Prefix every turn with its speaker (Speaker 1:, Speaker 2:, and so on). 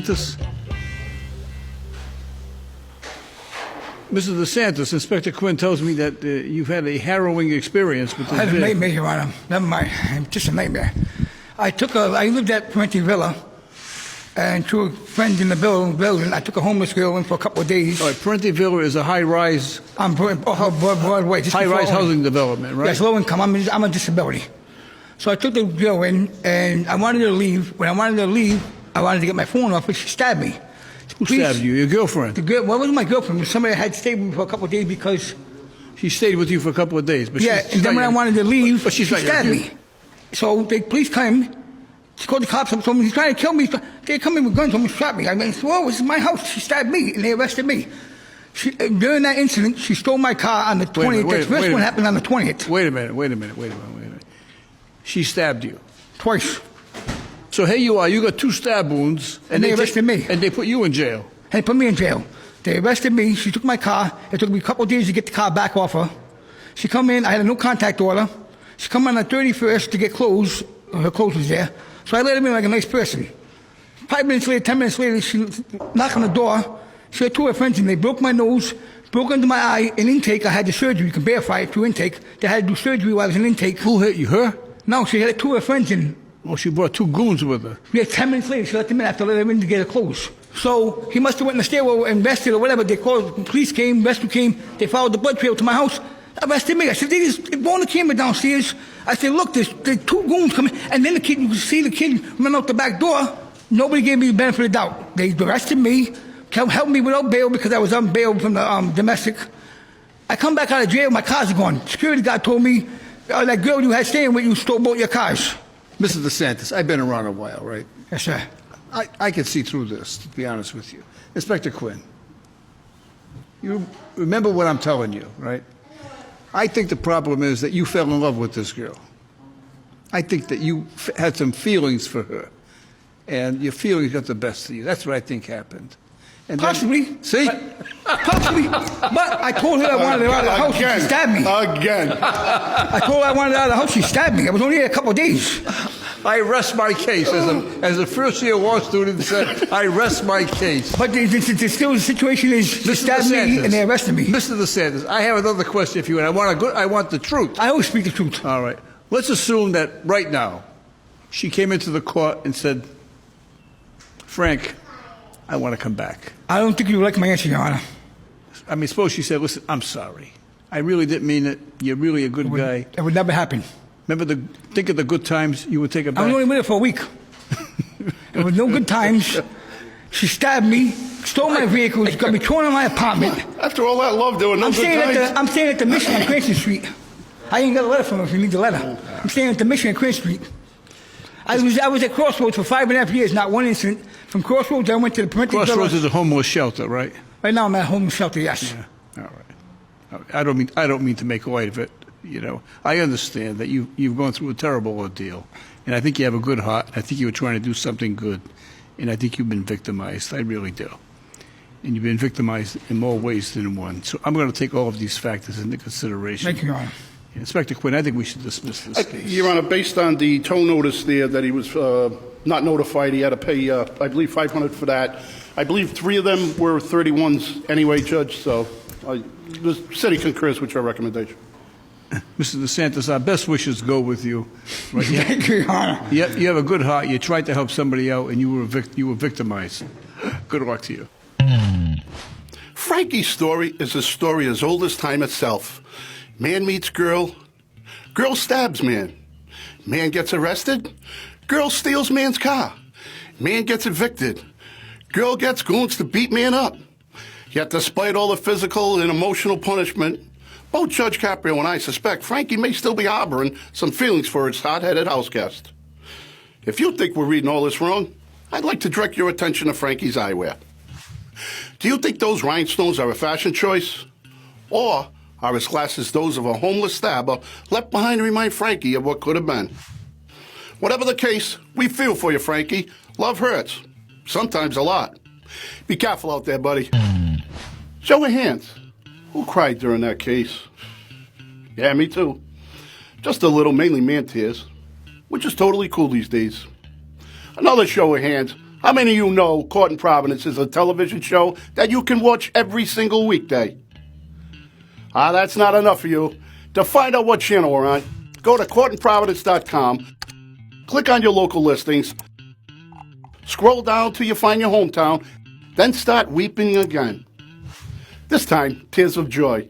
Speaker 1: DeSantis? Mr. DeSantis, Inspector Quinn tells me that you've had a harrowing experience with this
Speaker 2: I had a
Speaker 1: vehicle.
Speaker 2: nightmare, Your Honor. Never mind. Just a nightmare. I lived at Parenti Villa, and through a friend in the building, I took a homeless girl in for a couple of days.
Speaker 1: All right, Parenti Villa is a high-rise
Speaker 2: On Broadway.
Speaker 1: high-rise housing development, right?
Speaker 2: Yes, low income. I'm a disability. So I took the girl in, and I wanted her to leave. When I wanted her to leave, I wanted to get my phone off, but she stabbed me.
Speaker 1: Who stabbed you? Your girlfriend?
Speaker 2: The girl, well, it wasn't my girlfriend. It was somebody that had stayed with me for a couple of days because...
Speaker 1: She stayed with you for a couple of days. But
Speaker 2: Yeah, and then when I wanted to leave,
Speaker 1: but
Speaker 2: she
Speaker 1: she's
Speaker 2: stabbed me. So the police came. She called the cops and told me he's trying to kill me. They come in with guns, almost shot me. I mean, well, this is my house. She stabbed me, and they arrested me. During that incident, she stole my car on the 20th. The first one happened on the 20th.
Speaker 1: Wait a minute. She stabbed you.
Speaker 2: Twice.
Speaker 1: So here you are, you got 2 stab wounds.
Speaker 2: And they arrested me.
Speaker 1: And they put you in jail.
Speaker 2: They put me in jail. They arrested me. She took my car. It took me a couple of days to get the car back off her. She come in. I had a no contact order. She come on the 31st to get clothes. Her clothes was there. So I let her in like a nice person. 5 minutes later, 10 minutes later, she knocked on the door. She had 2 of her friends in. They broke my nose, broke under my eye. In intake, I had the surgery. You can verify it through intake. They had to do surgery while I was in intake.
Speaker 1: Who hit you? Her?
Speaker 2: No, she had 2 of her friends in.
Speaker 1: Oh, she brought 2 goons with her.
Speaker 2: Yeah, 10 minutes later, she let them in after letting them in to get her clothes. So he must have went in the stairwell and arrested or whatever. They called, the police came, rescue came. They followed the blood trail to my house. Arrested me. I said, they blowing the camera downstairs. I said, look, there's 2 goons coming. And then the kid, you could see the kid run out the back door. Nobody gave me the benefit of the doubt. They arrested me, helped me without bail because I was on bail from the domestic. I come back out of jail, my cars are gone. Security guard told me, that girl you had staying with you stole both your cars.
Speaker 1: Mr. DeSantis, I've been around a while, right?
Speaker 2: Yes, sir.
Speaker 1: I can see through this, to be honest with you. Inspector Quinn, you remember what I'm telling you, right? I think the problem is that you fell in love with this girl. I think that you had some feelings for her, and your feelings got the best of you. That's what I think happened. And
Speaker 2: Possibly.
Speaker 1: Then, see?
Speaker 2: Possibly. But I told her I wanted her out of the house. She stabbed me.
Speaker 3: Again.
Speaker 2: I told her I wanted her out of the house. She stabbed me. I was only here a couple of days.
Speaker 1: I rest my case. As a first-year law student said, I rest my case.
Speaker 2: But still the situation is she stabbed me and they arrested me.
Speaker 1: Mr. DeSantis, I have another question for you, and I want the truth.
Speaker 2: I always speak the truth.
Speaker 1: All right. Let's assume that right now she came into the court and said, Frank, I want to come back.
Speaker 2: I don't think you like my answer, Your Honor.
Speaker 1: I mean, suppose she said, listen, I'm sorry. I really didn't mean it. You're really a good guy.
Speaker 2: It would never happen.
Speaker 1: Remember, think of the good times you would take it back.
Speaker 2: I was only with her for a week. There was no good times. She stabbed me, stole my vehicle, got me thrown in my apartment.
Speaker 3: After all that love, there were no good times.
Speaker 2: I'm staying at the Mission on Cranston Street. I ain't got a letter from her if you need the letter. I'm staying at the Mission on Cranston Street. I was at Crossroads for 5.5 years, not one incident. From Crossroads, I went to the Parenti Villa.
Speaker 1: Crossroads is a homeless shelter, right?
Speaker 2: Right now, I'm at a homeless shelter, yes.
Speaker 1: Yeah. All right. I don't mean to make light of it. You know, I understand that you've gone through a terrible ordeal, and I think you have a good heart. I think you were trying to do something good, and I think you've been victimized. I really do. And you've been victimized in more ways than one. So I'm going to take all of these factors into consideration.
Speaker 2: Thank you, Your Honor.
Speaker 1: Inspector Quinn, I think we should dismiss this case.
Speaker 3: Your Honor, based on the tow notice there that he was not notified, he had to pay, I believe, $500 for that. I believe 3 of them were 31s anyway, Judge, so the city concurs with your recommendation.
Speaker 1: Mr. DeSantis, our best wishes go with you. Right?
Speaker 2: Thank you, Your Honor.
Speaker 1: You have a good heart. You tried to help somebody out, and you were victimized. Good luck to you.
Speaker 3: Frankie's story is a story as old as time itself. Man meets girl, girl stabs man. Man gets arrested, girl steals man's car. Man gets evicted, girl gets goons to beat man up. Yet despite all the physical and emotional punishment, both Judge Caprio and I suspect Frankie may still be harboring some feelings for his hot-headed house guest. If you think we're reading all this wrong, I'd like to direct your attention to Frankie's eyewear. Do you think those rhinestones are a fashion choice? Or are his glasses those of a homeless stabber left behind to remind Frankie of what could have been? Whatever the case, we feel for you, Frankie. Love hurts. Sometimes a lot. Be careful out there, buddy. Show of hands. Who cried during that case? Yeah, me too. Just a little, mainly man tears, which is totally cool these days. Another show of hands. How many of you know Court in Providence is a television show that you can watch every single weekday? That's not enough for you. To find out what channel we're on, go to courtinprovidence.com, click on your local listings, scroll down till you find your hometown, then start weeping again. This time, tears of joy.